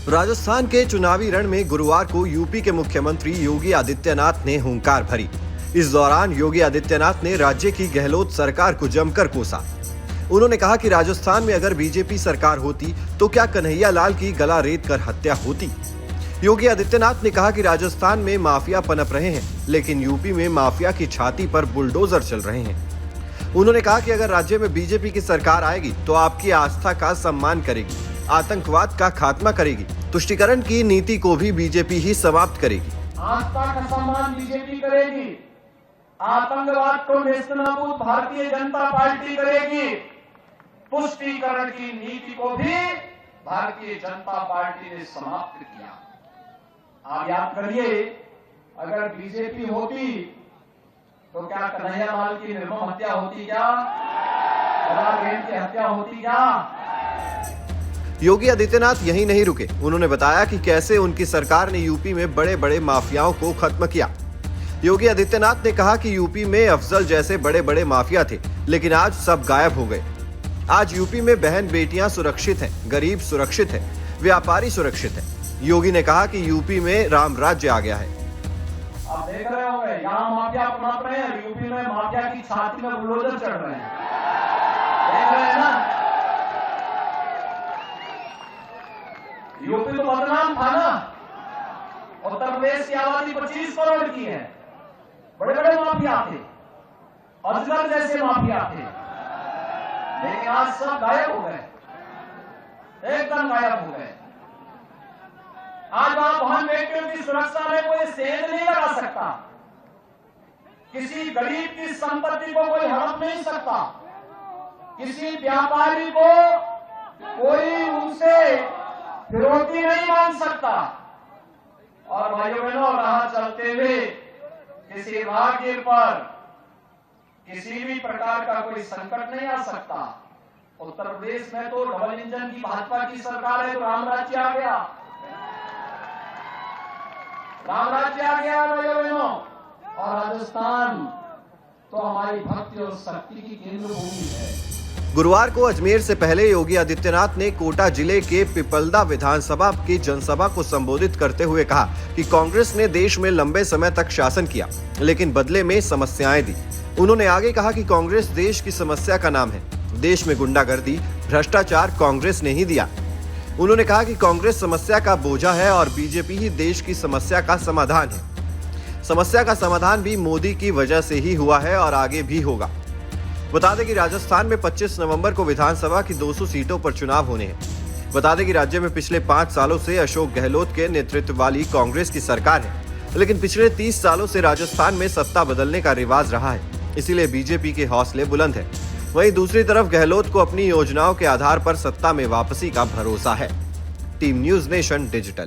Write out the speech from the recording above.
राजस्थान के चुनावी रण में गुरुवार को यूपी के मुख्यमंत्री योगी आदित्यनाथ ने हुंकार भरी। इस दौरान योगी आदित्यनाथ ने राज्य की गहलोत सरकार को जमकर कोसा। उन्होंने कहा कि राजस्थान में अगर बीजेपी सरकार होती तो क्या कन्हैया लाल की गला रेत कर हत्या होती। योगी आदित्यनाथ ने कहा कि राजस्थान में माफिया पनप रहे हैं, लेकिन यूपी में माफिया की छाती पर बुलडोजर चल रहे हैं। उन्होंने कहा कि अगर राज्य में बीजेपी की सरकार आएगी तो आपकी आस्था का सम्मान करेगी, आतंकवाद का खात्मा करेगी, तुष्टीकरण की नीति को भी बीजेपी ही समाप्त करेगी। आस्था का सम्मान बीजेपी करेगी, आतंकवाद को नेस्तनाबूद भारतीय जनता पार्टी करेगी, तुष्टीकरण की नीति को भी भारतीय जनता पार्टी ने समाप्त किया। आप याद करिए, अगर बीजेपी होती तो क्या कन्हैया लाल की निर्मम हत्या होती क्या? की हत्या होती क्या? योगी आदित्यनाथ यहीं नहीं रुके। उन्होंने बताया कि कैसे उनकी सरकार ने यूपी में बड़े बड़े माफियाओं को खत्म किया। योगी आदित्यनाथ ने कहा कि यूपी में अफजल जैसे बड़े बड़े माफिया थे, लेकिन आज सब गायब हो गए। आज यूपी में बहन बेटियां सुरक्षित हैं, गरीब सुरक्षित है, व्यापारी सुरक्षित है। योगी ने कहा कि यूपी में राम राज्य आ गया है। आप देख रहे होंगे, यहाँ माफिया पनप रहे हैं, यूपी में माफिया की छाती में बुलडोजर चढ़ रहे हैं। देख रहे हैं ना? यूपी तो बदनाम था ना। उत्तर प्रदेश की आबादी 25 करोड़ की है। बड़े बड़े माफिया थे, अजगर जैसे माफिया थे, लेकिन आज सब गायब हो गए, एकदम गायब हो गए। आज आप वहां बेटियों की सुरक्षा में कोई सेंध नहीं लगा सकता, किसी गरीब की संपत्ति को कोई हड़प नहीं सकता, किसी व्यापारी को कोई उनसे फिरौती नहीं मांग सकता। और भाइयों बहनों, राह चलते हुए किसी राहगीर पर किसी भी प्रकार का कोई संकट नहीं आ सकता। उत्तर प्रदेश में तो डबल इंजन की भाजपा की सरकार है, तो राम राज्य आ गया, राम राज्य आ गया भाइयों बहनों। और राजस्थान तो हमारी भक्ति और शक्ति की केंद्र भूमि है। गुरुवार को अजमेर से पहले योगी आदित्यनाथ ने कोटा जिले के पिपलदा विधानसभा की जनसभा को संबोधित करते हुए कहा कि कांग्रेस ने देश में लंबे समय तक शासन किया, लेकिन बदले में समस्याएं दी। उन्होंने आगे कहा कि कांग्रेस देश की समस्या का नाम है। देश में गुंडागर्दी, भ्रष्टाचार कांग्रेस ने ही दिया। उन्होंने कहा कि कांग्रेस समस्या का बोझा है और बीजेपी ही देश की समस्या का समाधान है। समस्या का समाधान भी मोदी की वजह से ही हुआ है और आगे भी होगा। बता दें कि राजस्थान में 25 नवंबर को विधानसभा की 200 सीटों पर चुनाव होने हैं। बता दें कि राज्य में पिछले 5 सालों से अशोक गहलोत के नेतृत्व वाली कांग्रेस की सरकार है, लेकिन पिछले 30 सालों से राजस्थान में सत्ता बदलने का रिवाज रहा है, इसीलिए बीजेपी के हौसले बुलंद हैं। वहीं दूसरी तरफ गहलोत को अपनी योजनाओं के आधार पर सत्ता में वापसी का भरोसा है। Team news nation digital.